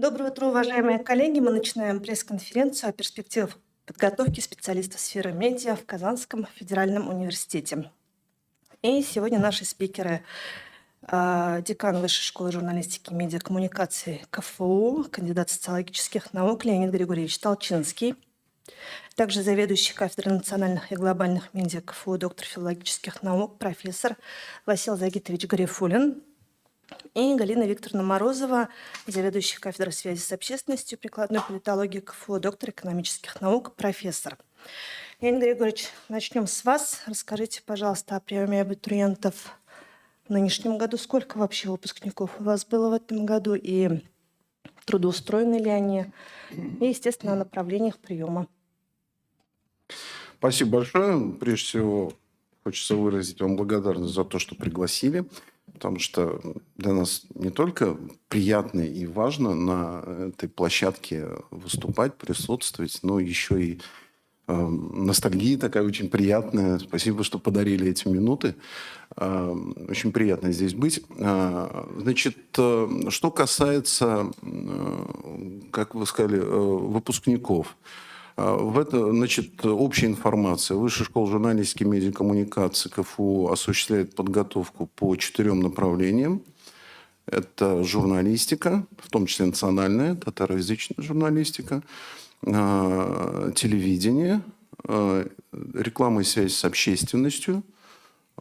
Доброе утро, уважаемые коллеги. Мы начинаем пресс-конференцию о перспективах подготовки специалистов сферы медиа в Казанском федеральном университете. И сегодня наши спикеры декан Высшей школы журналистики и медиакоммуникации КФУ, кандидат социологических наук Леонид Григорьевич Толчинский, также заведующий кафедрой национальных и глобальных медиа КФУ, доктор филологических наук, профессор Васил Загитович Гарифуллин, и Галина Викторовна Морозова, заведующая кафедрой связи с общественностью прикладной политологии КФУ, доктор экономических наук, профессор. Леонид Григорьевич, начнем с вас. Расскажите, пожалуйста, о приеме абитуриентов в нынешнем году. Сколько вообще выпускников у вас было в этом году и трудоустроены ли они? И, естественно, о направлениях приема. Спасибо большое. Прежде всего, хочется выразить вам благодарность за то, что пригласили, потому что для нас не только приятно и важно на этой площадке выступать, присутствовать, но еще и ностальгия такая очень приятная. Спасибо, что подарили эти минуты. Очень приятно здесь быть. Значит, что касается, как вы сказали, выпускников. Значит, общая информация. Высшая школа журналистики и медиакоммуникации КФУ осуществляет подготовку по 4 направлениям. Это журналистика, в том числе национальная, татароязычная журналистика, телевидение, реклама и связь с общественностью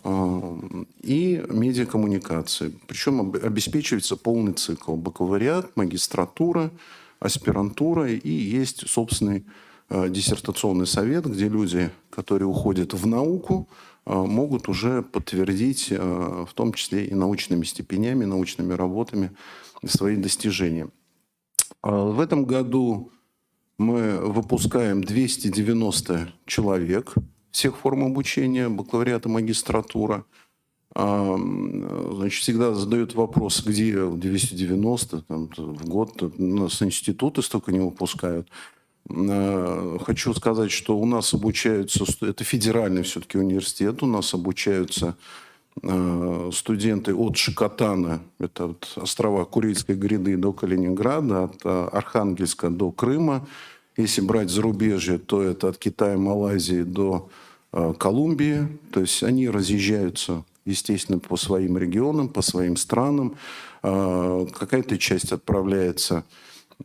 и медиакоммуникации. Причем обеспечивается полный цикл. Бакалавриат, магистратура, аспирантура и есть собственный диссертационный совет, где люди, которые уходят в науку, могут уже подтвердить, в том числе и научными степенями, научными работами, свои достижения. В этом году мы выпускаем 290 человек всех форм обучения, бакалавриата, магистратура. Значит, всегда задают вопрос, где 290 в год. У нас институты столько не выпускают. Хочу сказать, что у нас обучаются, это федеральный все-таки университет, у нас обучаются студенты от Шикотана, это от острова Курильской гряды до Калининграда, от Архангельска до Крыма. Если брать зарубежье, то это от Китая, Малайзии до Колумбии. То есть они разъезжаются, естественно, по своим регионам, по своим странам. Какая-то часть отправляется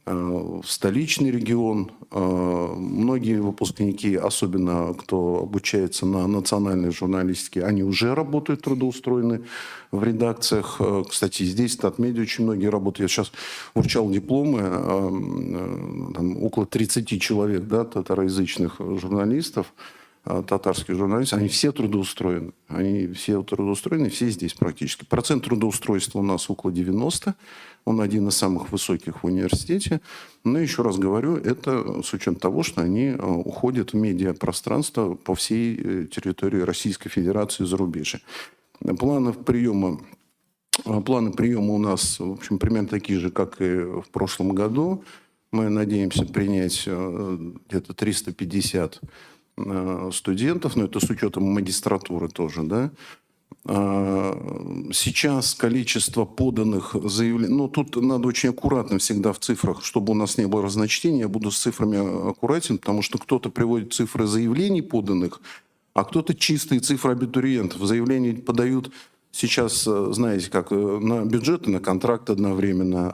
в столичный регион. Многие выпускники, особенно кто обучается на национальной журналистике, они уже работают, трудоустроены в редакциях. Кстати, здесь в Татмеде очень многие работают. Я сейчас вручал дипломы, там, около 30 человек, да, татароязычных журналистов, татарских журналистов, они все трудоустроены. Они все трудоустроены, все здесь практически. Процент трудоустройства у нас около 90%. Он один из самых высоких в университете. Но еще раз говорю, это с учетом того, что они уходят в медиапространство по всей территории Российской Федерации и зарубежья. Планы приема у нас, в общем, примерно такие же, как и в прошлом году. Мы надеемся принять где-то 350 студентов, но это с учетом магистратуры тоже, да. Сейчас количество поданных заявлений, ну, тут надо очень аккуратно всегда в цифрах, чтобы у нас не было разночтения, я буду с цифрами аккуратен, потому что кто-то приводит цифры заявлений поданных, а кто-то чистые цифры абитуриентов. Заявления подают сейчас, знаете, как на бюджеты, на контракт одновременно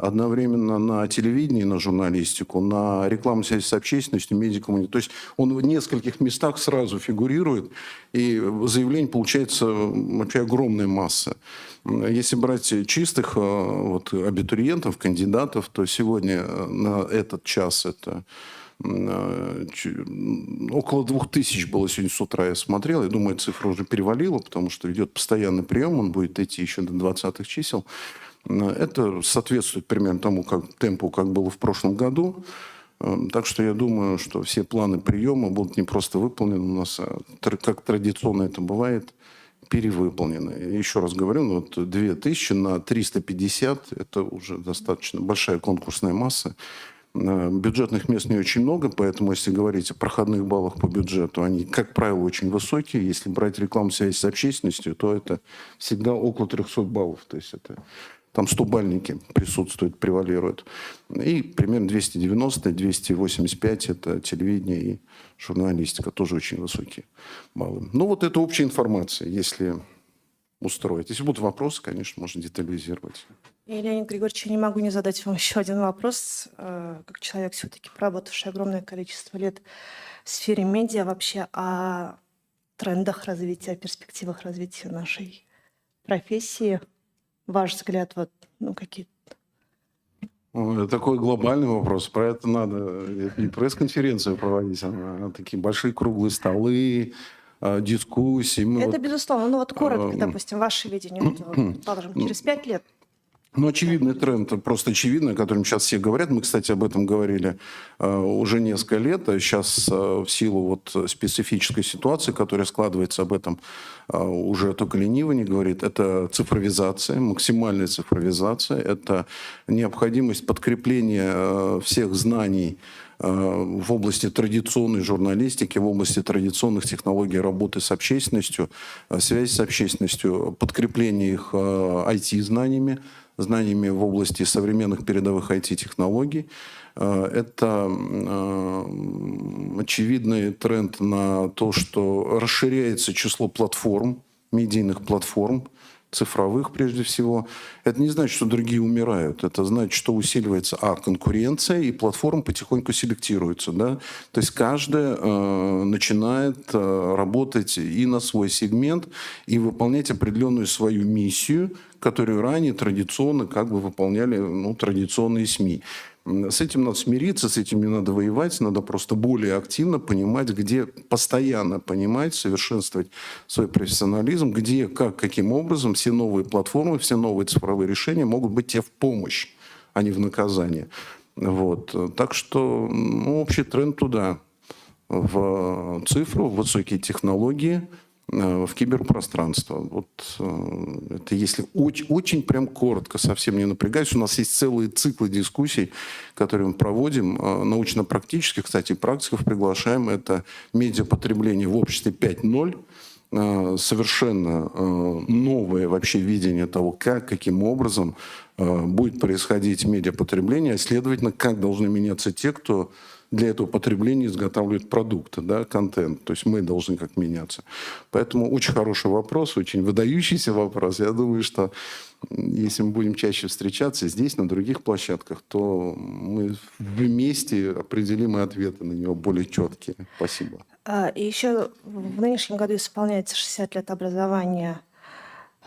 на телевидение, на журналистику, на рекламу связи с общественностью, медиакоммуникацию. То есть он в нескольких местах сразу фигурирует, и заявлений получается вообще огромная масса. Если брать чистых вот, абитуриентов, кандидатов, то сегодня на этот час это около 2000 было сегодня с утра, я смотрел. Я думаю, цифра уже перевалила, потому что идет постоянный прием, он будет идти еще до 20-х чисел. Это соответствует примерно тому темпу, как было в прошлом году. Так что я думаю, что все планы приема будут не просто выполнены у нас, а, как традиционно это бывает, перевыполнены. Еще раз говорю, ну, вот 2000 на 350 – это уже достаточно большая конкурсная масса. Бюджетных мест не очень много, поэтому, если говорить о проходных баллах по бюджету, они, как правило, очень высокие. Если брать рекламу связи с общественностью, то это всегда около 300 баллов. То есть это Там 100-бальники присутствуют, превалируют. И примерно 290-285 – это телевидение и журналистика. Тоже очень высокие баллы. Ну, вот это общая информация, если устроить. Если будут вопросы, конечно, можно детализировать. И, Леонид Григорьевич, я не могу не задать вам еще один вопрос. Как человек, все-таки проработавший огромное количество лет в сфере медиа, вообще о трендах развития, о перспективах развития нашей профессии. Ваш взгляд, вот, ну, какие... Это такой глобальный вопрос. Про это надо и пресс-конференцию проводить. Такие большие круглые столы, дискуссии. Это безусловно. Ну вот коротко, допустим, ваше видение, вот, предположим, через 5 лет. Ну, очевидный тренд, просто очевидный, о котором сейчас все говорят. Мы, кстати, об этом говорили уже несколько лет. Сейчас в силу вот специфической ситуации, которая складывается, об этом уже только ленивый не говорит, это цифровизация, максимальная цифровизация, это необходимость подкрепления всех знаний в области традиционной журналистики, в области традиционных технологий работы с общественностью, связи с общественностью, подкрепление их IT-знаниями, знаниями в области современных передовых IT-технологий. Это очевидный тренд на то, что расширяется число платформ, медийных платформ, цифровых прежде всего. Это не значит, что другие умирают. Это значит, что усиливается конкуренция, и платформы потихоньку селектируются. Да? То есть каждая начинает работать и на свой сегмент, и выполнять определенную свою миссию, которую ранее традиционно как бы выполняли традиционные СМИ. С этим надо смириться, с этим не надо воевать, надо просто более активно понимать, где постоянно понимать, совершенствовать свой профессионализм, где, как, каким образом все новые платформы, все новые цифровые решения могут быть тебе в помощь, а не в наказание. Вот. Так что общий тренд туда, в цифру, в высокие технологии, в киберпространство. Вот это если очень прям коротко, совсем не напрягаясь. У нас есть целые циклы дискуссий, которые мы проводим, научно-практических, кстати, практиков приглашаем. Это медиапотребление в обществе 5.0, совершенно новое вообще видение того, каким образом будет происходить медиапотребление, а следовательно, как должны меняться те, кто для этого потребления изготавливают продукты, да, контент. То есть мы должны как меняться. Поэтому очень хороший вопрос, очень выдающийся вопрос. Я думаю, что если мы будем чаще встречаться здесь, на других площадках, то мы вместе определим и ответы на него более четкие. Спасибо. И еще в нынешнем году исполняется 60 лет образования,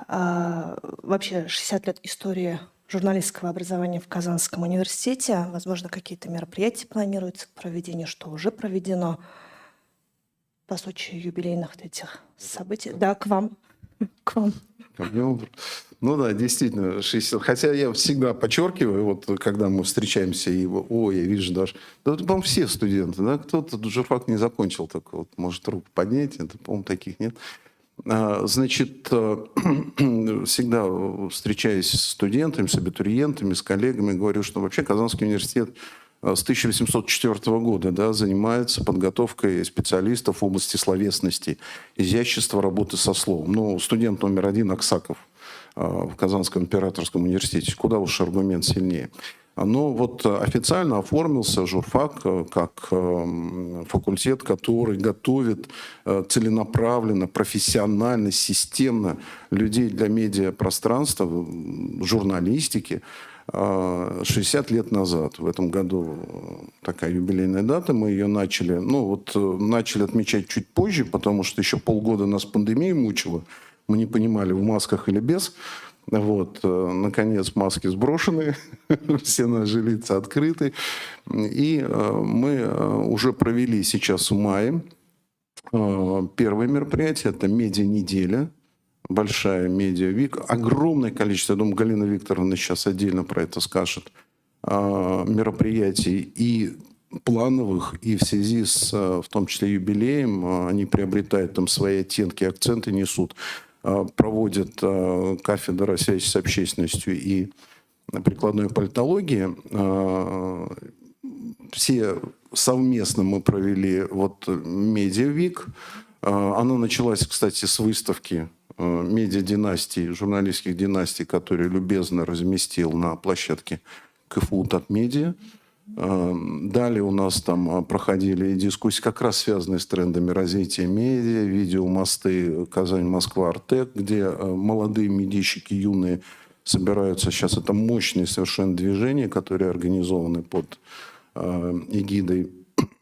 вообще 60 лет истории журналистского образования в Казанском университете. Возможно, какие-то мероприятия планируются к проведению, что уже проведено по случаю юбилейных этих событий. Да, к вам. К вам. Ну да, действительно, 60. Хотя я всегда подчеркиваю, вот когда мы встречаемся, и я вижу даже... Да, это, по-моему, все студенты, да? Кто-то журфак не закончил, так вот, может руку поднять, это, по-моему, таких нет. Значит, всегда встречаясь с студентами, с абитуриентами, с коллегами, говорю, что вообще Казанский университет с 1804 года занимается подготовкой специалистов в области словесности, изящества работы со словом. Ну, студент номер 1 Аксаков в Казанском императорском университете. Куда уж аргумент сильнее. Но вот официально оформился журфак как факультет, который готовит целенаправленно, профессионально, системно людей для медиапространства, журналистики 60 лет назад. В этом году такая юбилейная дата. Мы ее начали, начали отмечать чуть позже, потому что еще полгода нас пандемия мучила. Мы не понимали, в масках или без. Вот, наконец, маски сброшены, все наши лица открыты. И мы уже провели сейчас в мае первое мероприятие. Это медиа-неделя, большая медиа-вик. Огромное количество, я думаю, Галина Викторовна сейчас отдельно про это скажет, мероприятий и плановых, и в связи с, в том числе, юбилеем, они приобретают там свои оттенки, акценты несут. Проводит кафедра связи с общественностью и прикладной политологии. Все совместно мы провели вот медиавик. Она началась, кстати, с выставки медиа-династий, журналистских династий, которые любезно разместил на площадке КФУ Татмедиа. Далее у нас там проходили дискуссии, как раз связанные с трендами развития медиа, видеомосты Казань-Москва Артек, где молодые медийщики, юные, собираются. Сейчас это мощные совершенно движения, которые организованы под эгидой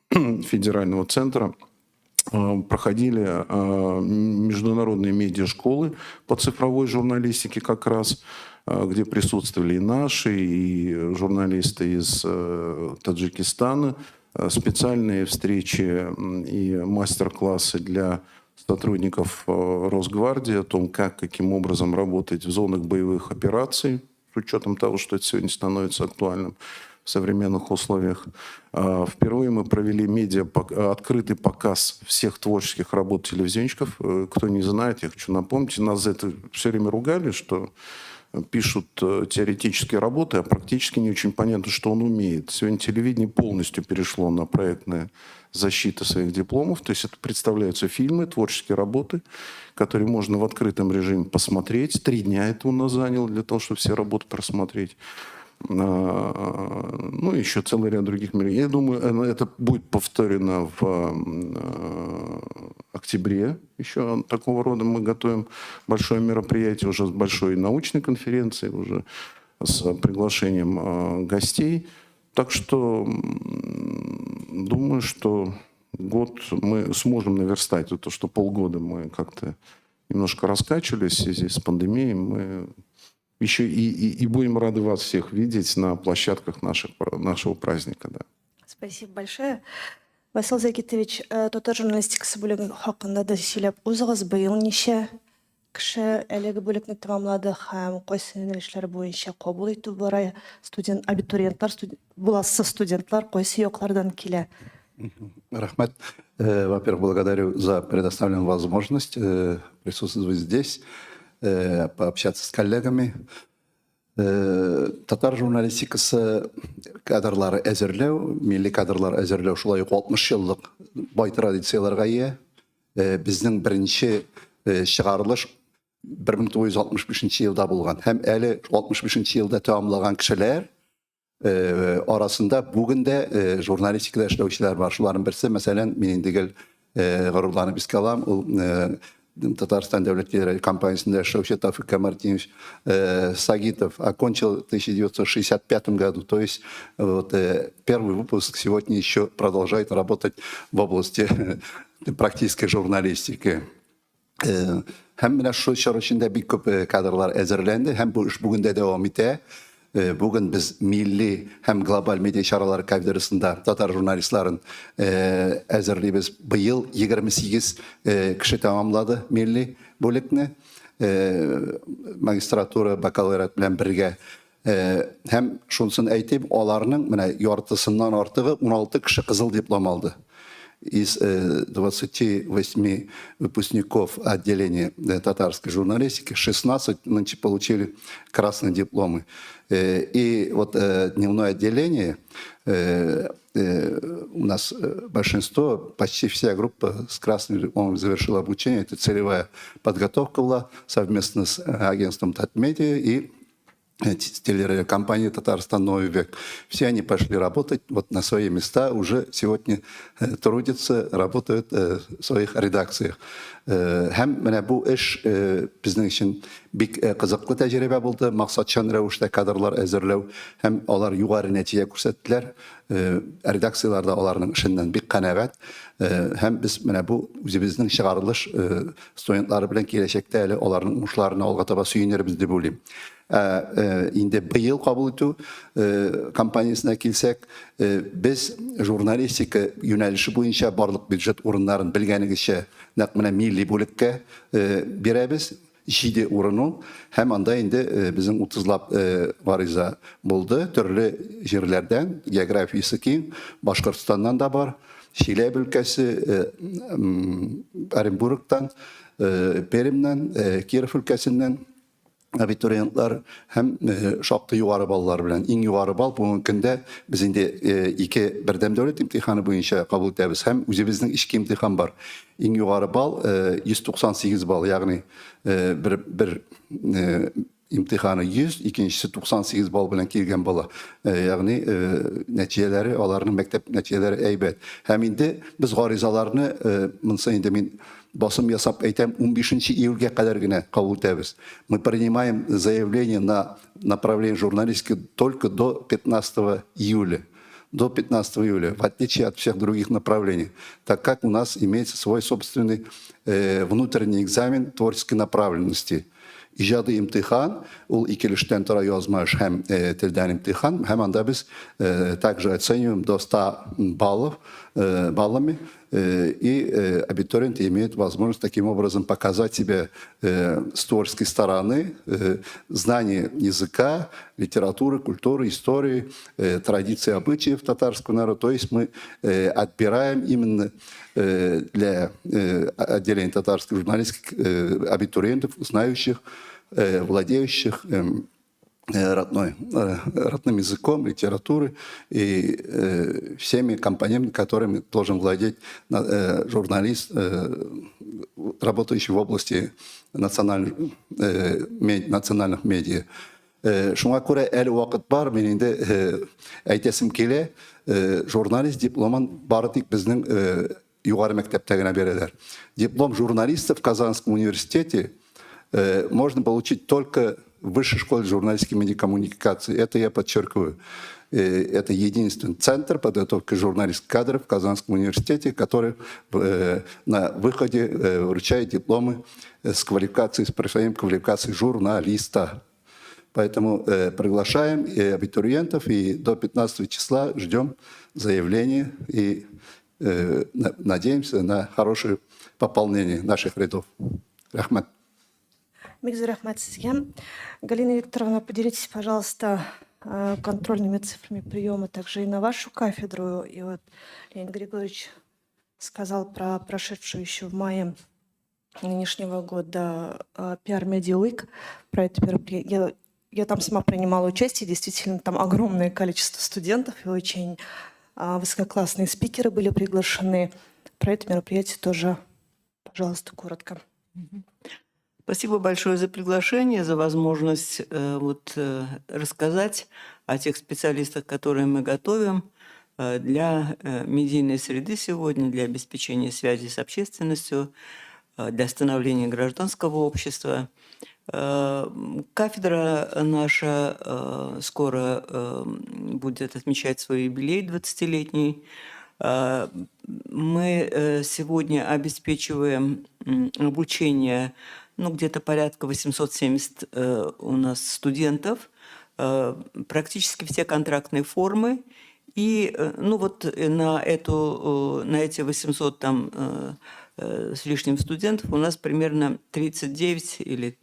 федерального центра. Проходили международные медиашколы по цифровой журналистике как раз, где присутствовали и наши, и журналисты из Таджикистана, специальные встречи и мастер-классы для сотрудников Росгвардии о том, каким образом работать в зонах боевых операций, с учетом того, что это сегодня становится актуальным в современных условиях. Впервые мы провели открытый показ всех творческих работ телевизионщиков. Кто не знает, я хочу напомнить, нас за это все время ругали, что пишут теоретические работы, а практически не очень понятно, что он умеет. Сегодня телевидение полностью перешло на проектную защиту своих дипломов. То есть это представляются фильмы, творческие работы, которые можно в открытом режиме посмотреть. 3 дня это у нас заняло для того, чтобы все работы просмотреть. Ну, еще целый ряд других мероприятий. Я думаю, это будет повторено в октябре. Еще такого рода мы готовим большое мероприятие уже с большой научной конференцией, уже с приглашением гостей. Так что думаю, что год мы сможем наверстать. То, что полгода мы как-то немножко раскачивались в связи с пандемией, мы еще и будем рады вас всех видеть на площадках нашего праздника. Да. Спасибо большое. Васил Закитович, Татар журналистикасы бөлігі хақында да сөйлеп өзіңіз биыл неше кіші әлегі бөлікні тамамлады һәм қайсы юнәлешләр бойынша қабыл итү бара абитуриентлар, буласы студентлар қайсы яклардан килә? Рахмет. Во-первых, благодарю за предоставленную возможность присутствовать здесь, пообщаться с коллегами. Татар журналистикасы кадрлары әзірлеу, милли кадрлар әзірлеу шулай 60 жылдық бай традицияларға ие. Біздің бірінші шығарылыш 1965 жылда болған. Һәм әлі 65 жылда тәмамлаған кішілер арасында бүгін де журналистикада эшләүчеләр бар. Шуларның берсе, мәсәлән, мен дигел горурланып искә алам, ул Татарстан дәүләт компаниясында эшләүче Тафик Камартинович Сагитов окончил в 1965 году. То есть вот, первый выпуск сегодня еще продолжает работать в области практической журналистики. Һәм менә шул чор эчендә бик күп кадрлар әзерләнде, һәм бу эш бүген дә дәвам итә. Бүген без милли һәм глобаль медиа чаралары кафедрасында татар журналистларын әзерлибез. Быел 28 кеше тәмамлады милли бүлекне. Магистратура, бакалавриат белән бергә. Һәм шунысын әйтеп, аларның менә яртысыннан артыгы 16 кеше кызыл диплом алды. Из 28 выпускников отделения татарской журналистики 16 нынче получили красные дипломы. И вот дневное отделение, у нас большинство, почти вся группа с красным дипломом завершила обучение. Это целевая подготовка была совместно с агентством Татмедиа и телерадиокомпании «Татарстан. Новый век». Все они пошли работать вот на свои места, уже сегодня трудятся, работают в своих редакциях. Һәм менә бу эш безнең өчен бик кызыклы тәҗрибә булды. Максатчан рәвештә кадрлар әзерләү һәм алар югары нәтиҗә күрсәттеләр. Редакцияларда аларның эшеннән бик канәгать. Һәм без менә бу үзебезнең чыгарылыш студентлары белән киләчәктә әле аларның уңышларына алга таба сөенербез дип уйлыйм. Инде быел кабул итү компаниясына килсәк, без журналистика юнәлеше буенча барлык бюджет урыннарын белгәнегезчә нәкъ менә милли бүлеккә бирәбез. 7 урын, һәм анда инде безнең 30лап гариза булды. Төрле җирләрдән, географиясе киң, Башкортстаннан да бар, Чиләбе өлкәсе, Оренбургтан, Пермьнән, Киров өлкәсеннән, абитуриентлар һәм шактый югары баллар белән. Иң югары балл бүгенге көндә без инде ике бердәм дәүләт имтиханы буенча кабул итәбез һәм үзебезнең ички имтихан бар. Иң югары балл 198 балл, ягъни бер имтиханы 100, икенчесе 98 балл белән килгән бала. Ягъни нәтиҗәләре, аларның мәктәп нәтиҗәләре әйбәт. Һәм инде без гаризаларны, монсы инде мин басым ясап әйтәм, 15 июльгә кадәр генә кабул итәбез. Мы принимаем заявление на направление журналистики только до 15 июля. До 15 июля, в отличие от всех других направлений, так как у нас имеется свой собственный внутренний экзамен творческой направленности. İcadi imtihan, ул икелештән тора язма эш һәм телдән имтихан, һәм анда біз также оцениваем до 100 баллами, и абитуриент имеет возможность таким образом показать себя с творческой стороны, знание языка, литературы, культуры, истории, традиций, обычаев татарского народа. То есть мы отбираем именно для отделения татарской журналистики абитуриентов, знающих, владеющих родным языком, литературой и всеми компонентами, которыми должен владеть журналист, работающий в области национальных медиа. Шуңа күрә әле вакыт бар, мен инде әйтәсем килә, журналист дипломын бары тик безнең югары мәктәптә генә бирәләр. Диплом журналиста в Казанском университете можно получить только в Высшей школе журналистики и медиакоммуникации. Это я подчеркиваю. Это единственный центр подготовки журналистских кадров в Казанском университете, который на выходе вручает дипломы с квалификацией, с профессиональной квалификацией журналиста. Поэтому приглашаем и абитуриентов, и до 15 числа ждем заявления и надеемся на хорошее пополнение наших рядов. Рахмат. Бекзат рахмат сізге. Галина Викторовна, поделитесь, пожалуйста, контрольными цифрами приема также и на вашу кафедру. И вот Леонид Григорьевич сказал про прошедшую еще в мае нынешнего года PR Media Week. Про это мероприятие. Я там сама принимала участие, действительно, там огромное количество студентов и очень высококлассные спикеры были приглашены. Про это мероприятие тоже, пожалуйста, коротко. Спасибо большое за приглашение, за возможность рассказать о тех специалистах, которые мы готовим для медийной среды сегодня, для обеспечения связи с общественностью, для становления гражданского общества. Кафедра наша скоро будет отмечать свой юбилей 20-летний. Мы сегодня обеспечиваем обучение где-то порядка 870 у нас студентов, практически все контрактные формы. И на эти 800 с лишним студентов у нас примерно 39 или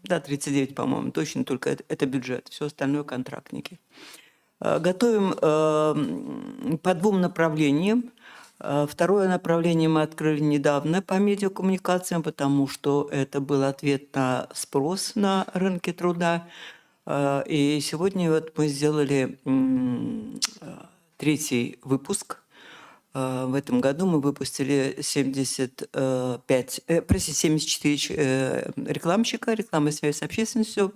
39, по-моему, точно, только это бюджет, все остальное контрактники. Готовим по двум направлениям. Второе направление мы открыли недавно по медиакоммуникациям, потому что это был ответ на спрос на рынке труда. И сегодня мы сделали 3-й выпуск. В этом году мы выпустили 74 рекламщика, рекламы и связи с общественностью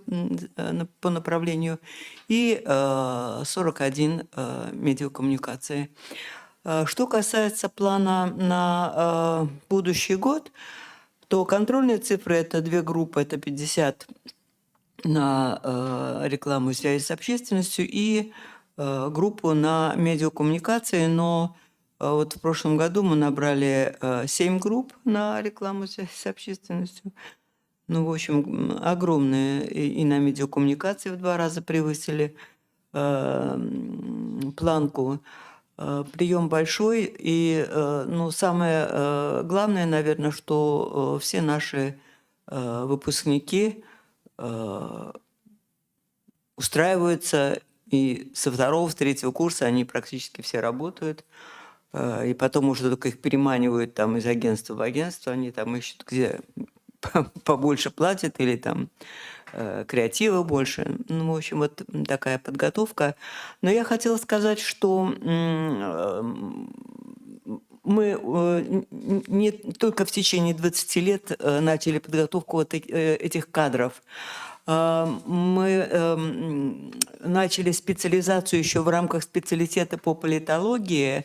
по направлению, и 41 медиакоммуникации. Что касается плана на будущий год, то контрольные цифры – это 2 группы, это 50 на рекламу и связи с общественностью и группу на медиакоммуникации, но вот в прошлом году мы набрали 7 групп на рекламу и связи с общественностью. В общем, огромные, и на медиакоммуникации в 2 раза превысили планку. Прием большой, и самое главное, наверное, что все наши выпускники устраиваются, и со 2-го, с 3-го курса они практически все работают, и потом уже только их переманивают там из агентства в агентство, они там ищут, где побольше платят или там креатива больше. Ну, в общем, вот такая подготовка. Но я хотела сказать, что мы не только в течение 20 лет начали подготовку вот этих кадров. Мы начали специализацию еще в рамках специалитета по политологии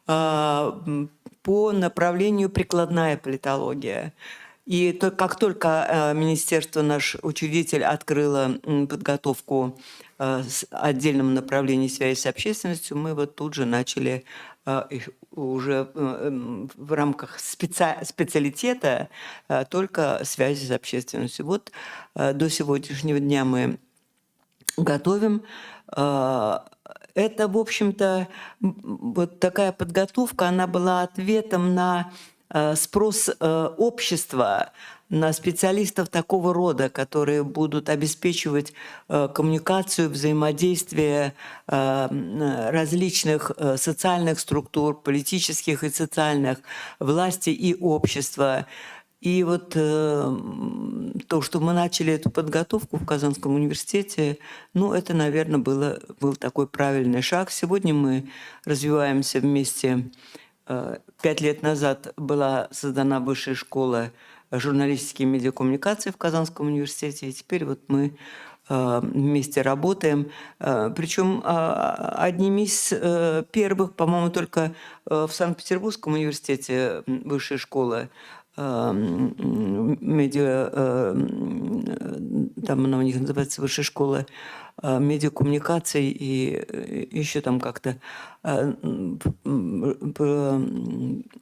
по направлению прикладная политология. И как только министерство, наш учредитель, открыло подготовку с отдельным направлением связи с общественностью, мы вот тут же начали уже в рамках специалитета только связи с общественностью. Вот до сегодняшнего дня мы готовим. Это, в общем-то, вот такая подготовка, она была ответом на спрос общества на специалистов такого рода, которые будут обеспечивать коммуникацию, взаимодействие различных социальных структур, политических и социальных, власти и общества. И вот то, что мы начали эту подготовку в Казанском университете, ну, это, наверное, был такой правильный шаг. Сегодня мы развиваемся вместе. 5 лет назад была создана высшая школа журналистики и медиакоммуникации в Казанском университете, и теперь вот мы вместе работаем. Причем одними из первых, по-моему, только в Санкт-Петербургском университете высшая школа медиа, там она у них называется высшая школа медиакоммуникаций, и еще там как-то.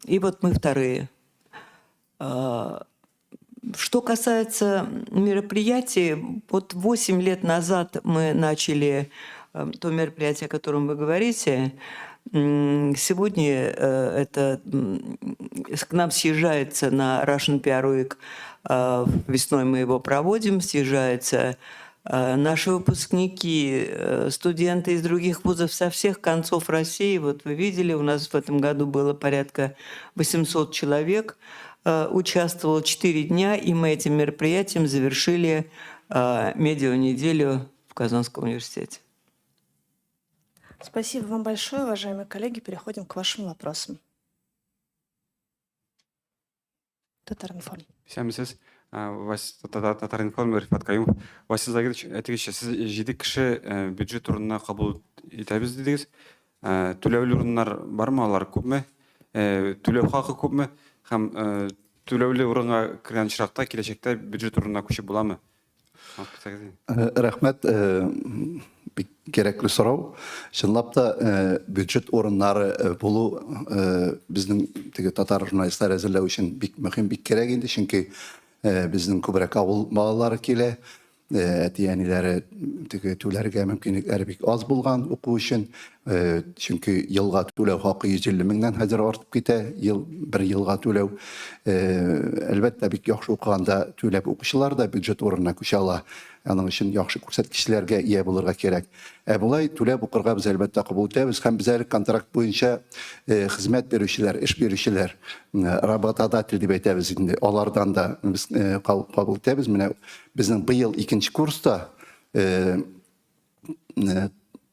И вот мы вторые. Что касается мероприятий, вот 8 лет назад мы начали то мероприятие, о котором вы говорите. Сегодня это к нам съезжается на Russian PR Week. Весной мы его проводим, съезжаются наши выпускники, студенты из других вузов со всех концов России. Вот вы видели, у нас в этом году было порядка 800 человек. Участвовало 4 дня, и мы этим мероприятием завершили медиа-неделю в Казанском университете. Спасибо вам большое, уважаемые коллеги. Переходим к вашим вопросам. Татаринформ. Сәмісіз, Татаринформ Рифат Каюмов. Васил Загидович, әтігіші, сіз жеде кіші бюджет орнына қабыл етәбіз дедіңіз. Төлеулі орындар бар ма, алар көп ме? Төлеу хақы көп ме? Һәм төлеулі орынға кірген шырақта келешекте бюджет орнына көшіп бола ма? Рәхмәт, бик керекле сорау. Чынлап та бюджет орыннары булу безнең теге татар журналистлар әзерләү өчен бик мөһим, бик кирәк инде, чөнки безнең күбрәк авыл балалары килә. Әти-әниләре түләргә мөмкинлекләре бик аз булган уку өчен, чөнки елга түләү хакы 150 меңнән хәзер артып китә, бер елга түләү. Әлбәттә, бик яхшы укыганда түләп укучылар да бюджет орынына күчә ала. Аның өчен яхшы күрсәткечләргә ия булырга кирәк. Булай түләп укырга без әлбәттә кабул итәбез, һәм без әле контракт буенча хезмәт бирүчеләр, эш бирүчеләр, работодатель дип әйтәбез инде. Алардан да без кабул итәбез. Менә безнең быел 2нче курста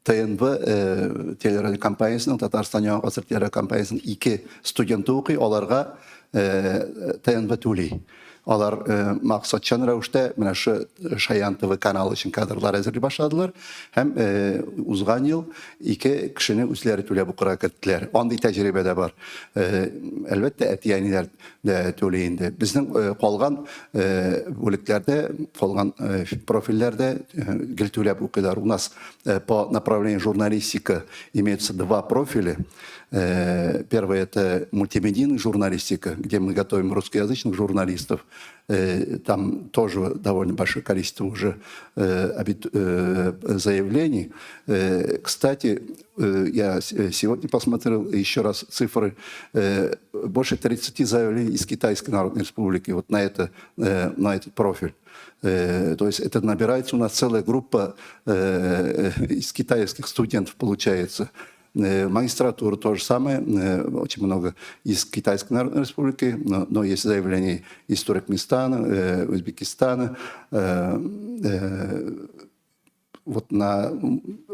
ТНВ телерадиокомпаниясының, Татарстан Яңа Гасыр телерадиокомпаниясының 2 студенты укый, аларга ТНВ түли. Алар максатчан рәвештә менә шу Шаян ТВ каналы өчен кадрлар әзерли башладылар, һәм узган ел 2 кешене үзләре түләп укырга керттеләр. Андый тәҗрибә дә бар. Әлбәттә, әти-әниләр дә түли инде. Безнең калган бүлекләрдә, калган профильләрдә гел түләп укыйлар. У нас по направлению журналистика имеется 2 профиля. Первый — это мультимедийная журналистика, где мы готовим русскоязычных журналистов. Там тоже довольно большое количество уже заявлений. Кстати, я сегодня посмотрел еще раз цифры. Больше 30 заявлений из Китайской Народной Республики вот на этот профиль. То есть это набирается у нас целая группа из китайских студентов, получается. Магистратура то же самое, очень много из Китайской Народной Республики, но есть заявления из Туркменистана, Узбекистана, вот на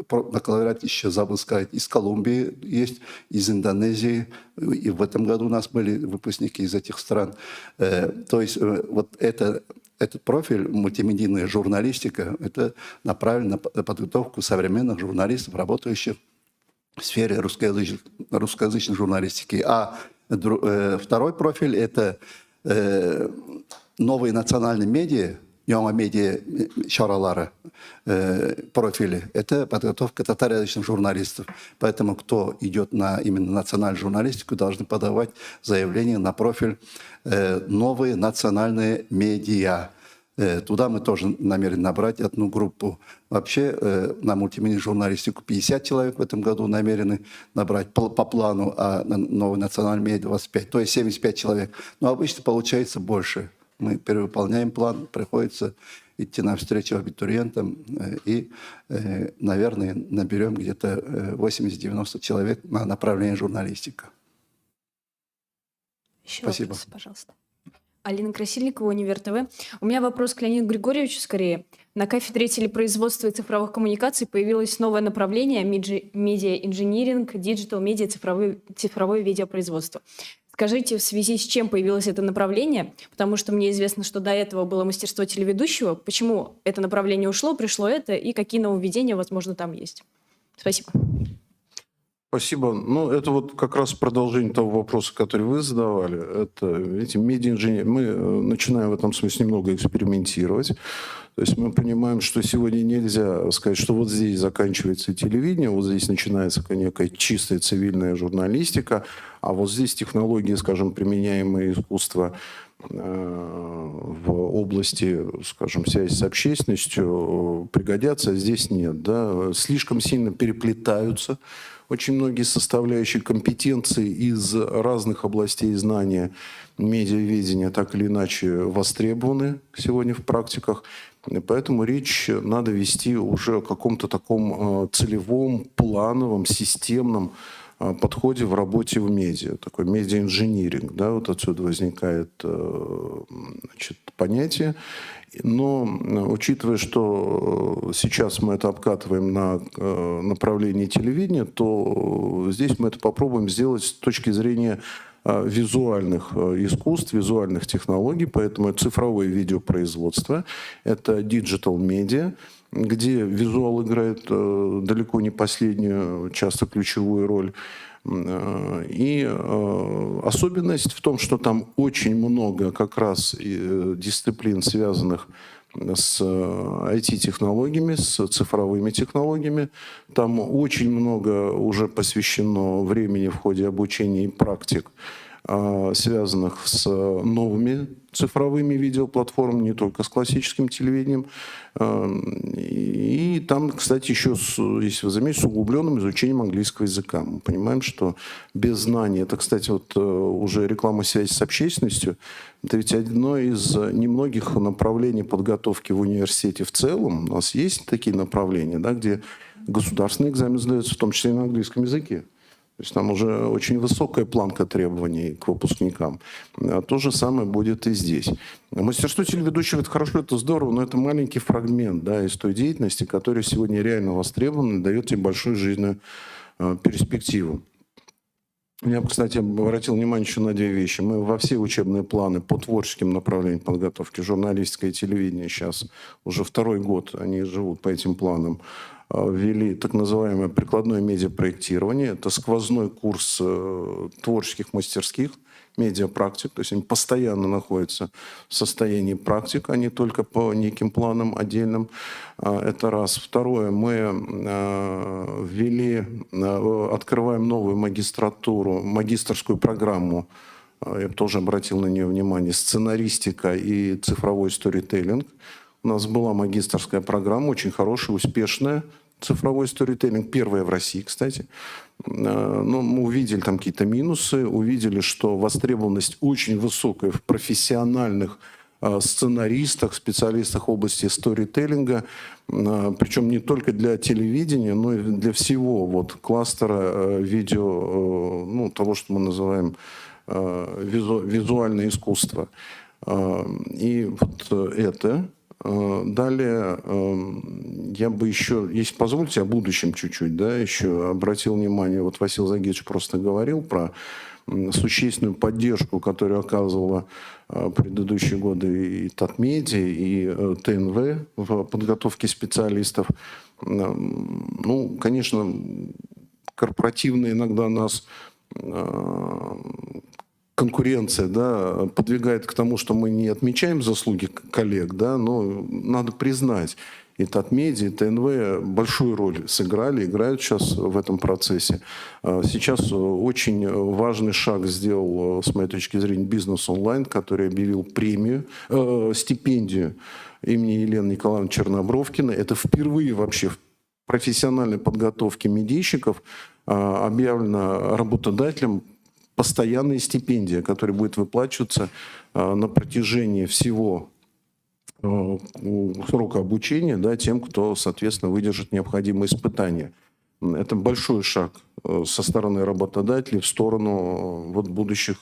бакалавриате еще забыл сказать, из Колумбии есть, из Индонезии. И в этом году у нас были выпускники из этих стран. То есть вот этот профиль мультимедийная журналистика, это направлено на подготовку современных журналистов, работающих в сфере русскоязычной журналистики. А второй профиль – это новые национальные медиа, медиа шаралары, профили. Это подготовка татароязычных журналистов. Поэтому кто идет на именно национальную журналистику, должны подавать заявление на профиль новые национальные медиа. Туда мы тоже намерены набрать одну группу. Вообще на мультимедийную журналистику 50 человек в этом году намерены набрать по плану, а на новую национальную медиа 25, то есть 75 человек. Но обычно получается больше. Мы перевыполняем план, приходится идти навстречу абитуриентам и, наверное, наберем где-то 80-90 человек на направление журналистика. Еще Спасибо. вопросы, пожалуйста. Алина Красильникова, Универ ТВ. У меня вопрос к Леониду Григорьевичу скорее. На кафедре телепроизводства и цифровых коммуникаций появилось новое направление медиа-инжиниринг, диджитал-медиа, цифровое видеопроизводство. Скажите, в связи с чем появилось это направление? Потому что мне известно, что до этого было мастерство телеведущего. Почему это направление ушло, пришло это, и какие нововведения, возможно, там есть? Спасибо. Спасибо. Ну, это вот как раз продолжение того вопроса, который вы задавали. Это, видите, медиа-инженер. Мы начинаем в этом смысле немного экспериментировать. То есть мы понимаем, что сегодня нельзя сказать, что вот здесь заканчивается телевидение, вот здесь начинается некая чистая цивильная журналистика, а вот здесь технологии, скажем, применяемые искусство в области, скажем, связи с общественностью пригодятся, а здесь нет. Да? Слишком сильно переплетаются очень многие составляющие компетенции из разных областей знания медиаведения так или иначе востребованы сегодня в практиках. И поэтому речь надо вести уже о каком-то таком целевом, плановом, системном подходе в работе в медиа. Такой медиа-инжиниринг. Да, вот отсюда возникает понятие. Но учитывая, что сейчас мы это обкатываем на направлении телевидения, то здесь мы это попробуем сделать с точки зрения визуальных искусств, визуальных технологий. Поэтому это цифровое видеопроизводство, это диджитал-медиа, где визуал играет далеко не последнюю, часто ключевую роль. И особенность в том, что там очень много как раз дисциплин, связанных с IT-технологиями, с цифровыми технологиями. Там очень много уже посвящено времени в ходе обучения и практик, связанных с новыми цифровыми видеоплатформами, не только с классическим телевидением. И там, кстати, еще, если вы заметите, с углубленным изучением английского языка. Мы понимаем, что без знаний, это, кстати, вот уже реклама связи с общественностью, это ведь одно из немногих направлений подготовки в университете в целом. У нас есть такие направления, да, где государственный экзамен сдается, в том числе и на английском языке. То есть там уже очень высокая планка требований к выпускникам. То же самое будет и здесь. Мастерство телеведущего – это хорошо, это здорово, но это маленький фрагмент, да, из той деятельности, которая сегодня реально востребована и дает тебе большую жизненную перспективу. Я бы, кстати, обратил внимание еще на две вещи. Мы во все учебные планы по творческим направлениям подготовки, журналистика и телевидение сейчас уже второй год они живут по этим планам, ввели так называемое прикладное медиапроектирование. Это сквозной курс творческих мастерских, медиапрактик. То есть они постоянно находятся в состоянии практик, а не только по неким планам отдельным. Это раз. Второе, мы открываем новую магистратуру, магистерскую программу. Я тоже обратил на нее внимание. Сценаристика и цифровой сторителлинг. У нас была магистерская программа, очень хорошая, успешная, цифровой сторителлинг, первая в России, кстати. Но мы увидели там какие-то минусы, увидели, что востребованность очень высокая в профессиональных сценаристах, специалистах в области сторителлинга, причем не только для телевидения, но и для всего вот кластера видео, ну, того, что мы называем визуальное искусство. И вот это. Далее я бы еще, если позволите, о будущем чуть-чуть, да, еще обратил внимание, вот Василий Загидович просто говорил про существенную поддержку, которую оказывала предыдущие годы и Татмедиа, и ТНВ в подготовке специалистов. Ну, конечно, корпоративно иногда нас конкуренция, да, подвигает к тому, что мы не отмечаем заслуги коллег, да, но надо признать, и Татмедиа, и ТНВ большую роль сыграли, играют сейчас в этом процессе. Сейчас очень важный шаг сделал, с моей точки зрения, Бизнес Онлайн, который объявил премию, стипендию имени Елены Николаевны Чернобровкиной. Это впервые вообще в профессиональной подготовке медийщиков объявлено работодателем постоянная стипендия, которая будет выплачиваться на протяжении всего срока обучения, да, тем, кто, соответственно, выдержит необходимые испытания. Это большой шаг со стороны работодателей в сторону вот будущих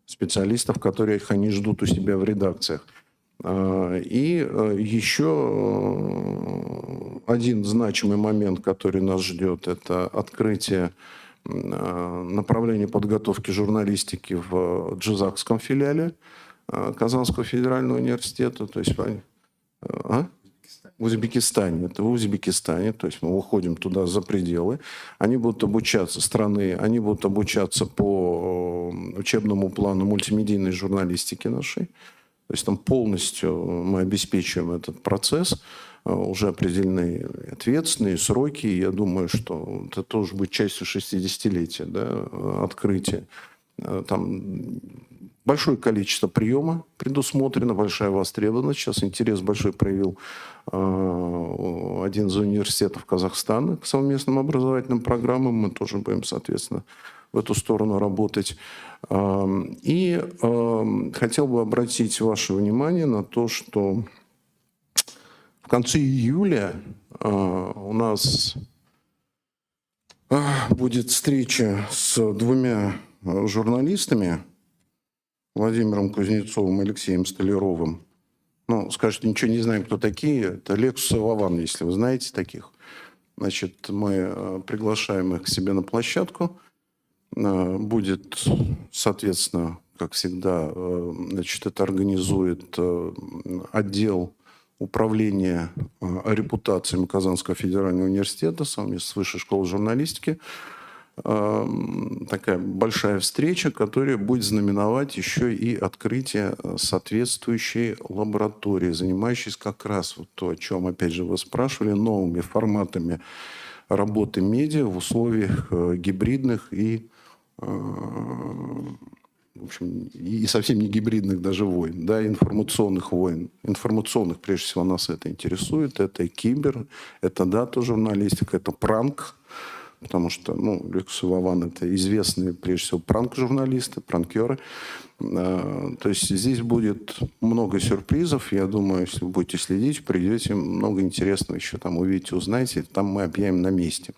специалистов, которых они ждут у себя в редакциях. И еще один значимый момент, который нас ждет, это открытие направление подготовки журналистики в Джизакском филиале Казанского федерального университета, то есть в Узбекистане. Это в Узбекистане, то есть мы выходим туда за пределы. Они будут обучаться страны, они будут обучаться по учебному плану мультимедийной журналистики нашей. То есть там полностью мы обеспечиваем этот процесс. Уже определены ответственные сроки. Я думаю, что это тоже будет частью 60-летия, да, открытия. Там большое количество приема предусмотрено, большая востребованность. Сейчас интерес большой проявил один из университетов Казахстана к совместным образовательным программам. Мы тоже будем, соответственно, в эту сторону работать. И хотел бы обратить ваше внимание на то, что в конце июля у нас будет встреча с двумя журналистами, Владимиром Кузнецовым и Алексеем Столяровым. Ну, скажете, ничего не знаем, кто такие. Это Лексус и Вован, если вы знаете таких. Значит, мы приглашаем их к себе на площадку. Будет, соответственно, как всегда, значит, это организует отдел управления репутациями Казанского федерального университета совместно с Высшей школой журналистики. Такая большая встреча, которая будет знаменовать еще и открытие соответствующей лаборатории, занимающейся как раз вот то, о чем, опять же, вы спрашивали, новыми форматами работы медиа в условиях гибридных и, в общем, и совсем не гибридных даже войн, да, информационных войн. Информационных, прежде всего, нас это интересует. Это и кибер, это дата-журналистика, это пранк. Потому что, ну, Лексус и Вован – это известные, прежде всего, пранк-журналисты, пранкеры. То есть здесь будет много сюрпризов. Я думаю, если вы будете следить, придете, много интересного еще там увидите, узнаете. Там мы объявим на месте.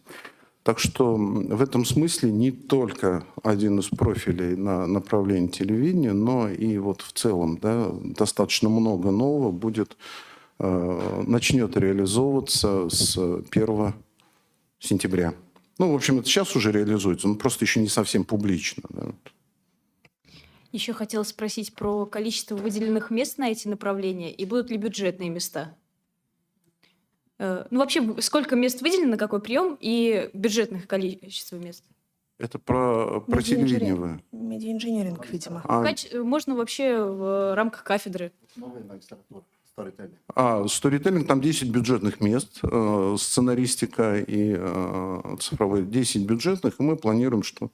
Так что в этом смысле не только один из профилей на направлении телевидения, но и вот в целом, да, достаточно много нового будет, начнет реализовываться с 1 сентября. Ну, в общем, это сейчас уже реализуется, но просто еще не совсем публично. Да. Еще хотела спросить про количество выделенных мест на эти направления и будут ли бюджетные места? Ну, вообще, сколько мест выделено на какой прием и бюджетных количество мест? Это про телевидение вы. Медиаинжиниринг, видимо. Можно вообще в рамках кафедры? Новая магистратура. Сторителлинг, там 10 бюджетных мест, сценаристика и цифровые 10 бюджетных, и мы планируем, что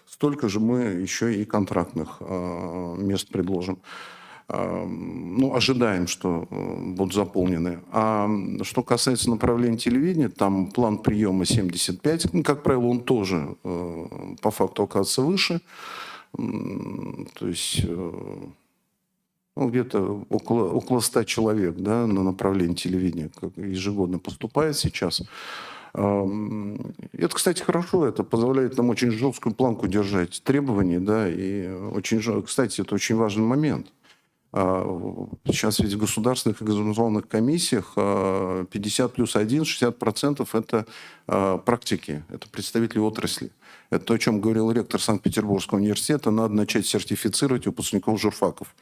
столько же мы еще и контрактных мест предложим. Ну, ожидаем, что будут заполнены. А что касается направления телевидения, там план приема 75, ну, как правило, он тоже по факту оказывается выше. То есть ну, где-то около 100 человек, да, на направлении телевидения как ежегодно поступает сейчас. Это, кстати, хорошо, это позволяет нам очень жесткую планку держать требований, да, и кстати, это очень важный момент. Сейчас ведь в государственных экзаменационных комиссиях 50 плюс 1, 60% это практики, это представители отрасли. Это то, о чем говорил ректор Санкт-Петербургского университета, надо начать сертифицировать выпускников журфаков.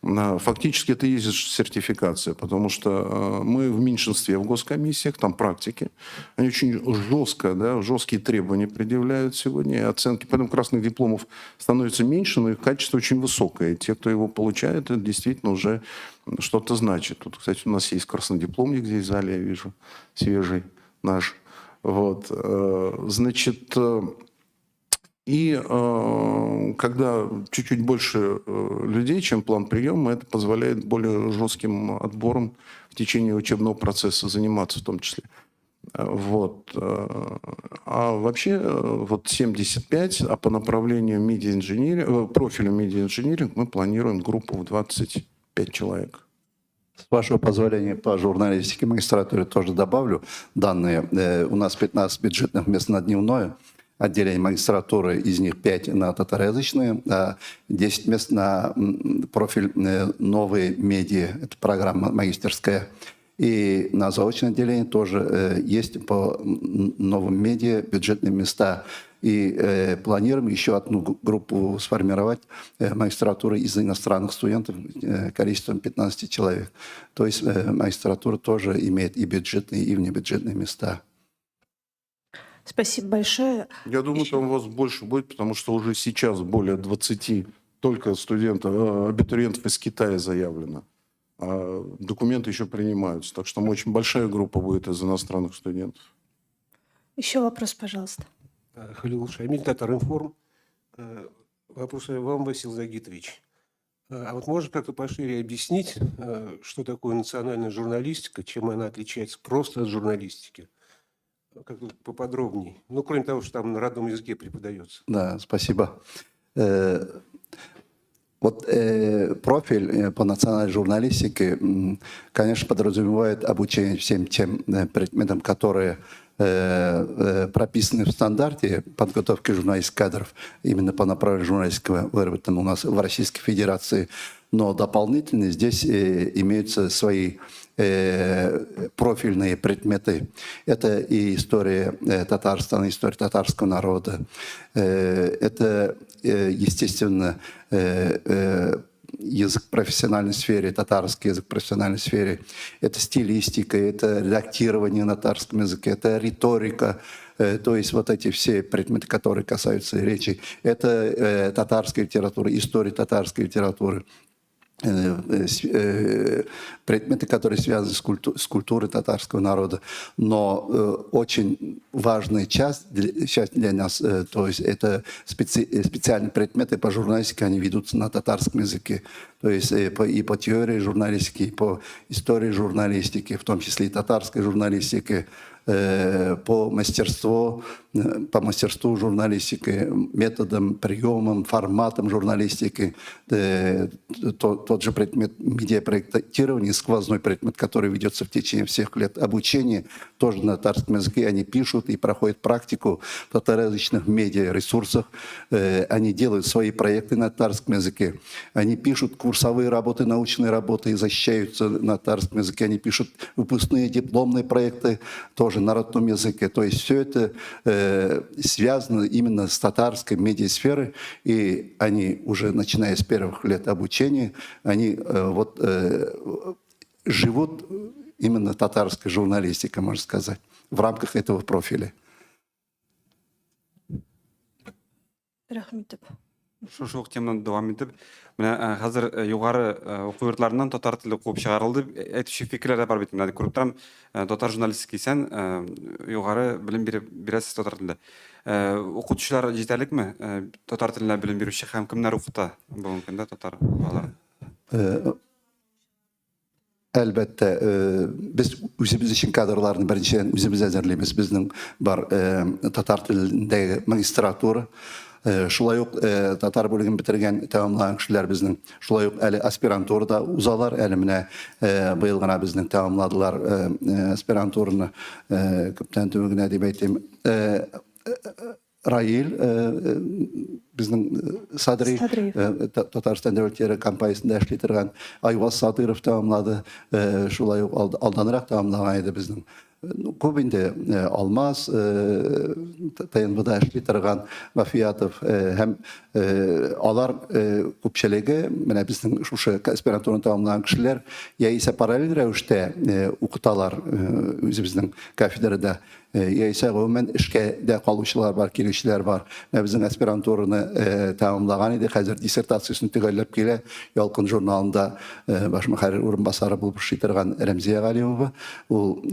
Фактически это и есть сертификация, потому что мы в меньшинстве в госкомиссиях, там практики, они очень жестко, да, жесткие требования предъявляют сегодня, и оценки, поэтому красных дипломов становится меньше, но их качество очень высокое. И те, кто его получает, это действительно уже что-то значит. Тут, кстати, у нас есть красный дипломник здесь в зале, я вижу, свежий наш. Вот. Значит, и когда чуть-чуть больше людей, чем план приема, это позволяет более жестким отбором в течение учебного процесса заниматься в том числе. Вот. А вообще вот 75, а по направлению медиа-инжиниринг, профилю медиа-инжиниринг мы планируем группу в 25 человек. С вашего позволения, по журналистике магистратуры тоже добавлю данные. У нас 15 бюджетных мест на дневное отделение магистратуры, из них 5 на татароязычные, а 10 мест на профиль новые медиа, это программа магистерская. И на заочное отделение тоже есть по новым медиа бюджетные места. И планируем еще одну группу сформировать магистратуры из иностранных студентов количеством 15 человек. То есть магистратура тоже имеет и бюджетные, и внебюджетные места. Спасибо большое. Я думаю, там у вас больше будет, потому что уже сейчас более 20 только студентов, абитуриентов из Китая заявлено. А документы еще принимаются. Так что там очень большая группа будет из иностранных студентов. Еще вопрос, пожалуйста. Халил Шамиль, Татар-Информ. Вопрос вам, Василий Загитович. А вот можно как-то пошире объяснить, что такое национальная журналистика, чем она отличается просто от журналистики? Как-то поподробнее. Ну, кроме того, что там на родном языке преподается. Да, спасибо. Вот профиль по национальной журналистике, конечно, подразумевает обучение всем тем предметам, которые прописаны в стандарте подготовки журналистских кадров, именно по направлению журналистского выработанного у нас в Российской Федерации. Но дополнительно здесь имеются свои профильные предметы. Это и история Татарстана, история татарского народа. Это, естественно, язык в профессиональной сфере, татарский язык в профессиональной сфере. Это стилистика, это редактирование на татарском языке, это риторика. То есть вот эти все предметы, которые касаются речи. Это татарская литература, история татарской литературы. Предметы, которые связаны с культурой татарского народа. Но очень важная часть для нас, то есть это специальные предметы по журналистике, они ведутся на татарском языке. То есть и по теории журналистики, и по истории журналистики, в том числе и татарской журналистики, по мастерству журналистики, методам, приемам, форматам журналистики. Тот же предмет медиапроектирования, сквозной предмет, который ведется в течение всех лет обучения, тоже на татарском языке. Они пишут и проходят практику в татароязычных медиаресурсах. Они делают свои проекты на татарском языке. Они пишут курсовые работы, научные работы и защищаются на татарском языке. Они пишут выпускные дипломные проекты тоже на родном языке. То есть все это связано именно с татарской медиасферой, и они уже, начиная с первых лет обучения, они живут именно татарской журналистикой, можно сказать, в рамках этого профиля. Рахмет. Шошоқ теманы давам етіп, мына қазір жоғары оқу орындарынан татар тілі қуып шығарылды. Әйтпесе пікірлер бар бет. Мына көріп тұрам, татар журналистика сән жоғары білім бересіз татар тілінде. Оқытушылар жетерлікме? Татар тіліне білім беруші һәм кімдер оқыта? Бұл мүмкін де татар балалар. Әлбәттә, без үзебез өчен кадрларны беренчедән үзебез әзерләйбез. Безнең бар татар телендәге магистратура, шулай ук татар бүлеген бетергән тәмамлаган кешеләр безнең, шулай ук әле аспирантурада узалар, әле менә быел гына безнең тәмамладылар аспирантураны, күптән түгел генә дип әйтим. Раил, безнең Садриев, Татарстан дәүләт компаниясендә эшли торган, Айваз Садыров тәмамлады, шулай ук алданрак тәмамлаган иде безнең. Күп инде Алмаз, ТНБда эшли торган Вафиятов һәм алар күпчелеге менә безнең шушы аспирантураны тәмамлаган кешеләр яисә параллель рәвештә укыталар үзебезнең кафедрада, яисә гомумән эшкә дә калучылар бар, килүчеләр бар. Безнең аспирантураны тәмамлаган иде, хәзер диссертациясын төгәлләп килә, Ялкын журналында баш мөхәррир урынбасары булып эшли торган Рәмзия Галиева. Ул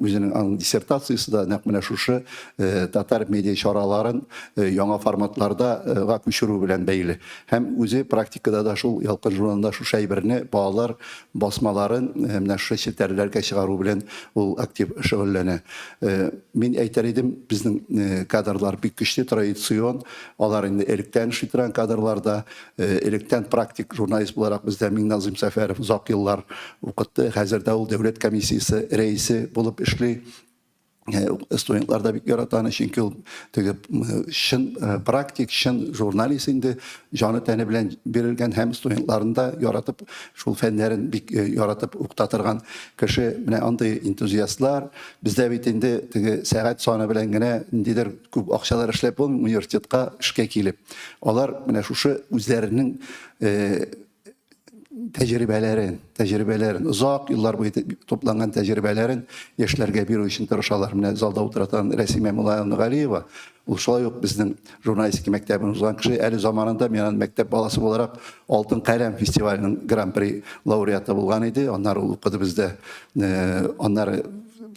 үзенең диссертациясында нәкъ менә шушы татар медиа чараларын яңа форматларда күчерү белән бәйле. Һәм үзе практикада да шул Ялкын журналында шушы әйберне, балалар басмаларын менә шушы челтәрләргә чыгару белән ул актив шөгыльләнә. Мин әйтер идем, безнең кадрлар бик көчле, традицион, алар инде электән эшли торган кадрларда, электән практик журналист буларак бездә Миңназым Сәфәров озак еллар укытты, хәзердә ул дәүләт комиссиясе рәисе булып эшли. Студентлар да бик яратаны, чөнки ул шын практик, шын журналист инде, жаны тәне белән бирелгән һәм студентларын да яратып, шул фәннәрен бик яратып укытатырган кеше. Менә андый энтузиастлар бездә бит инде сәгать саны белән генә ниндидер күп акчалар эшләп булмый университетка эшкә килеп. Алар менә шушы үзләренең тәҗрибәләрен, озак еллар буе тупланган тәҗрибәләрен яшьләргә бирү өчен тырышалар. Менә залда утырган Рәсимә Муллаева, ул шулай ук безнең журналистика мәктәбен узган кеше, әле заманында мен мәктәп баласы буларак Алтын каләм фестиваленең гран-при лауреаты булган иде. Аннары ул укыды бездә. Аннары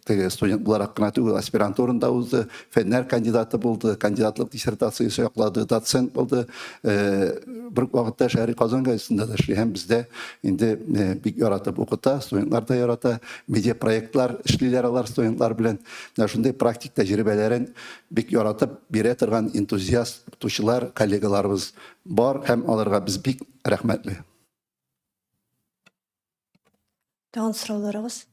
студент буларак кына түгел, аспирантурында узды, фәннәр кандидаты булды, кандидатлык диссертациясе яклады, доцент булды. Бер вакытта шәһри Казан газетасында да эшли, һәм бездә инде бик яратып укыта, студентлар да ярата, медиа проектлар эшлиләр алар студентлар белән. Шундай практик тәҗрибәләрен бик яратып бирә торган энтузиаст укытучылар, коллегаларыбыз бар, һәм аларга без бик рәхмәтле. Тагын сорауларыгыз?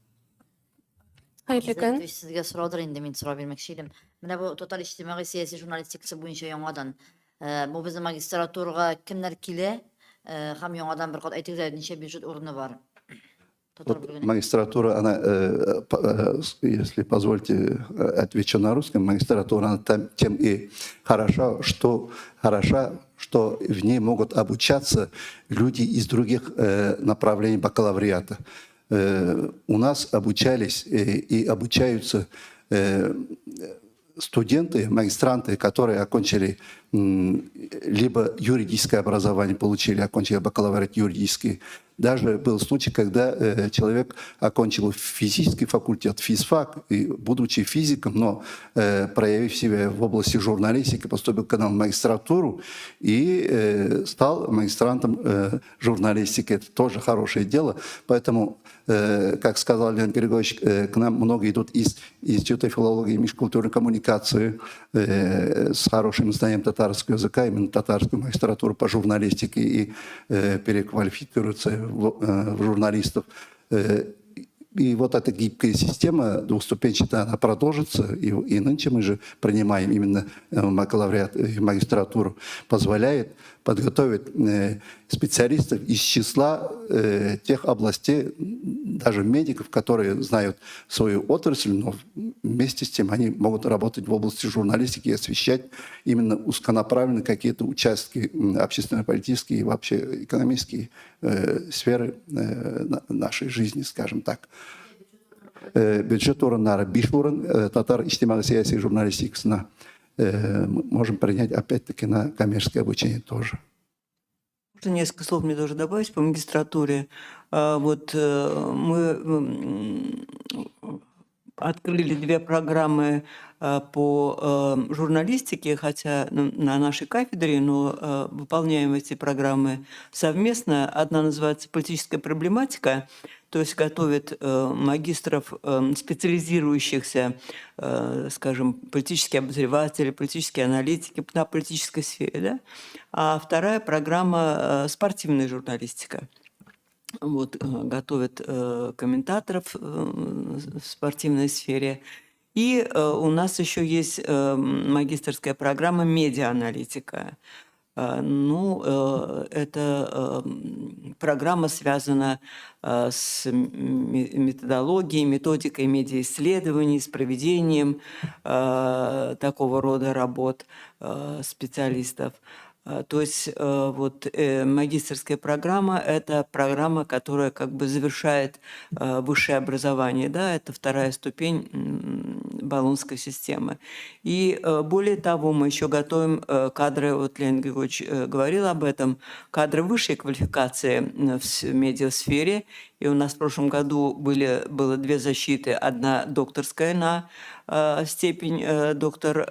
Hayırlı gün. Sizge sorudur indi min soru bilmekçiydim. Mine bu total içtimai siyasi jurnalistikası boyunca yaڭadan. Bu bizim magistraturga kimler kile? Ham yaڭadan bir qat aytıq neçe büyüt orunu var. Магистратура, она, если позвольте, отвечу на русском, магистратура она тем и хороша, что в ней могут обучаться люди из других направлений бакалавриата. У нас обучались и обучаются студенты, магистранты, которые окончили либо юридическое образование, окончили бакалавриат юридический. Даже был случай, когда человек окончил физический факультет, физфак, и, будучи физиком, но проявив себя в области журналистики, поступил к нам в магистратуру и стал магистрантом журналистики. Это тоже хорошее дело. Поэтому, как сказал Леонид Григорьевич, к нам многие идут из Института филологии и межкультурной коммуникации с хорошим знанием татарского языка, именно татарскую магистратуру по журналистике, и переквалифицируются в журналистов. И вот эта гибкая система двухступенчатая, она продолжится. И нынче мы же принимаем именно бакалавриат и магистратуру, позволяет подготовить специалистов из числа тех областей, даже медиков, которые знают свою отрасль, но вместе с тем они могут работать в области журналистики и освещать именно узконаправленно какие-то участки общественно-политические и вообще экономические сферы нашей жизни, скажем так. Бюджет орыннары 5 орын, татар ijtimai siyasi журналистикасына можем принять опять-таки на коммерческое обучение тоже. Можно несколько слов мне тоже добавить по магистратуре. Вот мы открыли 2 программы по журналистике, хотя на нашей кафедре, но выполняем эти программы совместно. Одна называется «Политическая проблематика». то есть готовит магистров, специализирующихся, скажем, политические обозреватели, политические аналитики на политической сфере. Да? А вторая программа спортивная журналистика. Вот, готовят комментаторов в спортивной сфере. И у нас еще есть магистерская программа медиааналитика. Эта программа связана с методологией, методикой медиаисследований, с проведением такого рода работ специалистов. То есть магистерская программа – это программа, которая как бы завершает высшее образование. Да? Это вторая ступень Болонской системы. И более того, мы еще готовим кадры, вот Леонид Григорьевич говорил об этом, кадры высшей квалификации в медиасфере. И у нас в прошлом году было 2 защиты. Одна докторская на степень доктор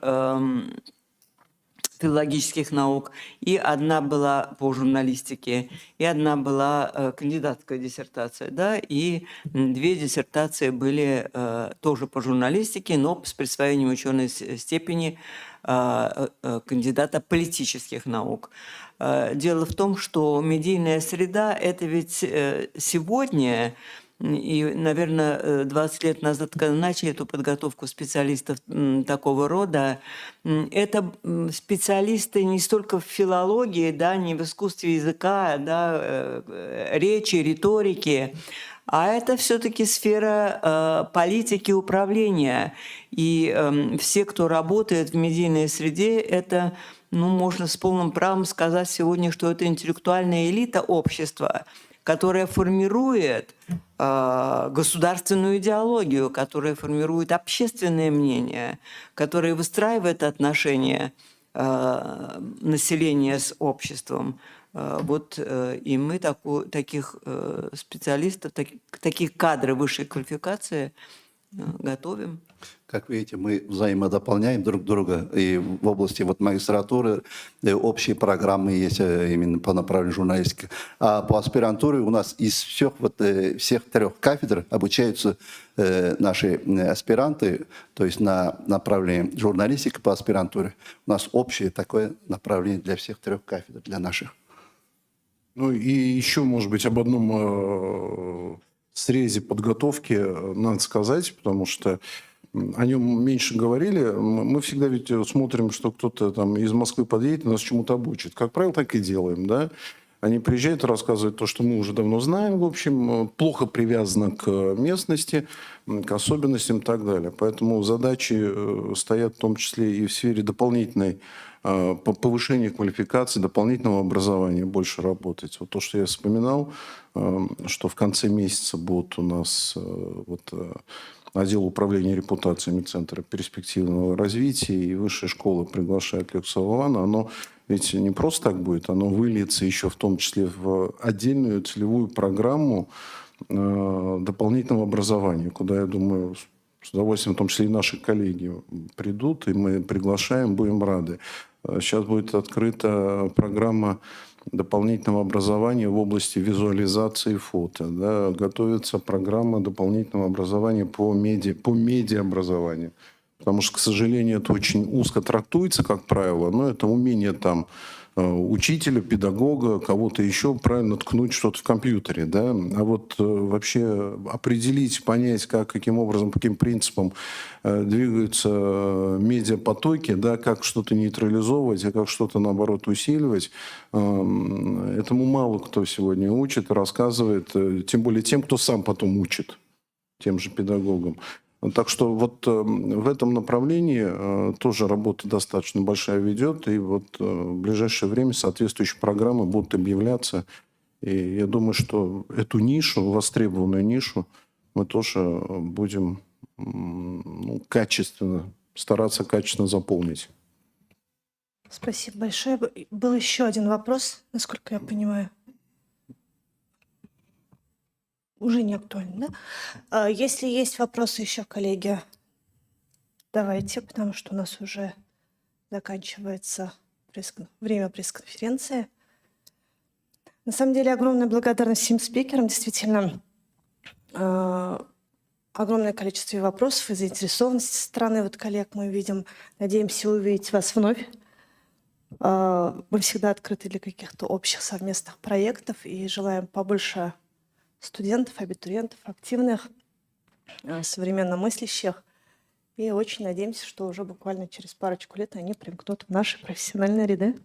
филологических наук, и одна была по журналистике, и одна была кандидатская диссертация, да, и 2 диссертации были тоже по журналистике, но с присвоением ученой степени кандидата политических наук. Дело в том, что медийная среда – это ведь сегодня... И, наверное, 20 лет назад, когда начали эту подготовку специалистов такого рода, это специалисты не столько в филологии, да, не в искусстве языка, да, речи, риторики, а это все-таки сфера политики, управления. И все, кто работает в медийной среде, это, можно с полным правом сказать сегодня, что это интеллектуальная элита общества, которая формирует государственную идеологию, которая формирует общественное мнение, которая выстраивает отношения населения с обществом. И мы таких специалистов, таких кадров высшей квалификации готовим. Как видите, мы взаимодополняем друг друга. И в области магистратуры общие программы есть именно по направлению журналистики. А по аспирантуре у нас из всех 3 кафедр обучаются наши аспиранты, то есть на направлении журналистики по аспирантуре. У нас общее такое направление для всех 3 кафедр, для наших. Ну и еще, может быть, об одном срезе подготовки надо сказать, потому что о нем меньше говорили. Мы всегда ведь смотрим, что кто-то там из Москвы подъедет и нас чему-то обучит. Как правило, так и делаем, да. Они приезжают и рассказывают то, что мы уже давно знаем, в общем, плохо привязано к местности, к особенностям и так далее. Поэтому задачи стоят в том числе и в сфере дополнительной повышения квалификации, дополнительного образования больше работать. Вот то, что я вспоминал, что в конце месяца будут у нас отдел управления репутациями Центра перспективного развития и Высшая школа приглашает Лекса Вована, оно ведь не просто так будет, оно выльется еще в том числе в отдельную целевую программу дополнительного образования, куда, я думаю, с удовольствием, в том числе и наши коллеги придут, и мы приглашаем, будем рады. Сейчас будет открыта программа дополнительного образования в области визуализации фото. Да, готовится программа дополнительного образования по медиаобразованию. Потому что, к сожалению, это очень узко трактуется, как правило, но это умение там учителя, педагога, кого-то еще правильно ткнуть что-то в компьютере. Да? А вот вообще определить, понять, каким образом, по каким принципам двигаются медиапотоки, да, как что-то нейтрализовывать, а как что-то, наоборот, усиливать, этому мало кто сегодня учит и рассказывает, тем более тем, кто сам потом учит, тем же педагогам. Так что вот в этом направлении тоже работа достаточно большая ведет, и вот в ближайшее время соответствующие программы будут объявляться. И я думаю, что эту нишу, востребованную нишу, мы тоже будем стараться качественно заполнить. Спасибо большое. Был еще один вопрос, насколько я понимаю. Уже не актуально, да? Если есть вопросы еще, коллеги, давайте, потому что у нас уже заканчивается время пресс-конференции. На самом деле огромная благодарность всем спикерам. Действительно, Огромное количество вопросов и заинтересованности со стороны вот коллег мы видим. Надеемся увидеть вас вновь. Мы всегда открыты для каких-то общих совместных проектов и желаем побольше студентов, абитуриентов, активных, современно мыслящих. И очень надеемся, что уже буквально через парочку лет они примкнут в наши профессиональные ряды.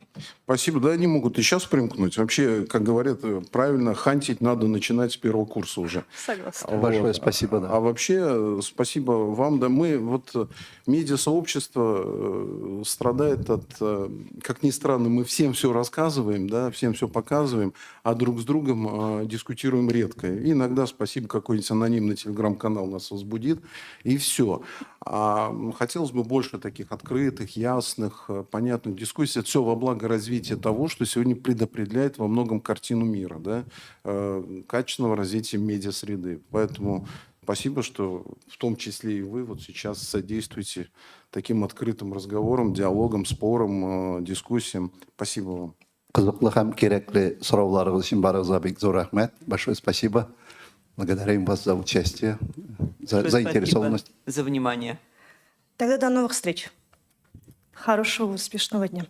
Спасибо. Да, они могут и сейчас примкнуть. Вообще, как говорят, правильно, хантить надо начинать с первого курса уже. Согласна. Большое спасибо, да. А вообще, спасибо вам. Да, мы, вот, медиасообщество страдает от, как ни странно, мы всем все рассказываем, да, всем все показываем, а друг с другом дискутируем редко. И иногда, спасибо, какой-нибудь анонимный телеграм-канал нас возбудит, и все. А хотелось бы больше таких открытых, ясных, понятных дискуссий. Это все во благо развития того, что сегодня предопределяет во многом картину мира, да, качественного развития медиасреды. Поэтому спасибо, что в том числе и вы вот сейчас содействуете таким открытым разговорам, диалогам, спорам, дискуссиям. Спасибо вам. Қызықты һәм керекли сұрауларыңыз үшін барыңызға бек зор рахмет. Большое спасибо. Благодарим вас за участие, за Большое заинтересованность. спасибо за внимание. Тогда до новых встреч. Хорошего, успешного дня.